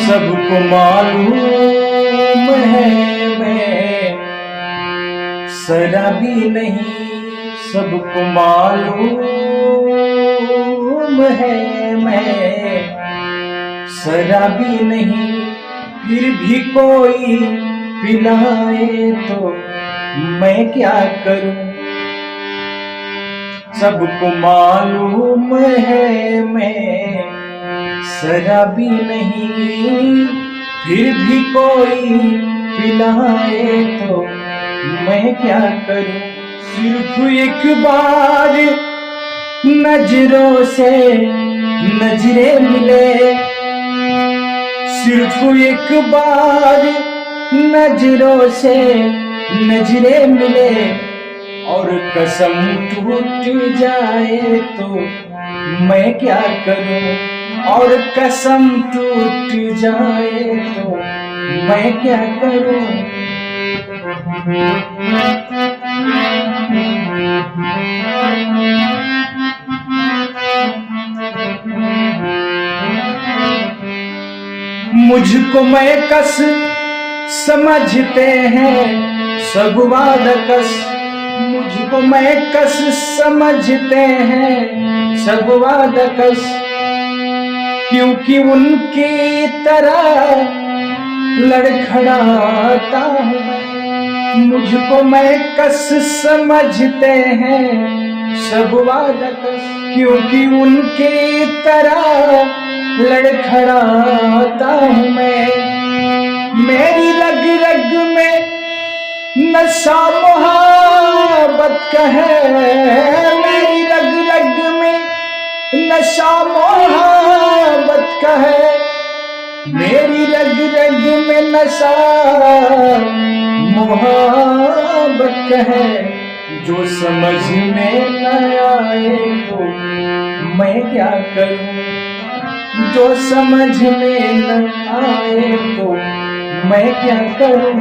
सबको मालूम है मैं शराबी नहीं, सबको मालूम है मैं शराबी नहीं, फिर भी कोई पिलाए तो मैं क्या करूं। सबको मालूम है मैं शराबी नहीं, फिर भी कोई पिलाए तो मैं क्या करूं। सिर्फ एक बार नजरों से नजरें मिले, सिर्फ एक बार नजरों से नजरें मिले, और कसम टूट जाए तो मैं क्या करूं। और कसम टूट जाए तो मैं क्या करूं। मुझको मैं कस समझते हैं सब वादकस, मुझको मैं कस समझते हैं सब वादकस, क्योंकि उनकी तरह लड़खड़ाता हूँ। मुझको मैं कस समझते हैं सब वादकस, क्योंकि उनकी तरह लड़खड़ाता हूँ मैं। मेरी रग रग में नशा मोहब्बत का है, मेरी रग रग में नशा मोहब्बत का है, मेरी रग रग में नशा मोहब्बत का है। जो समझ में न आए तो मैं क्या करूं। जो समझ में न आए तो मैं क्या करूं।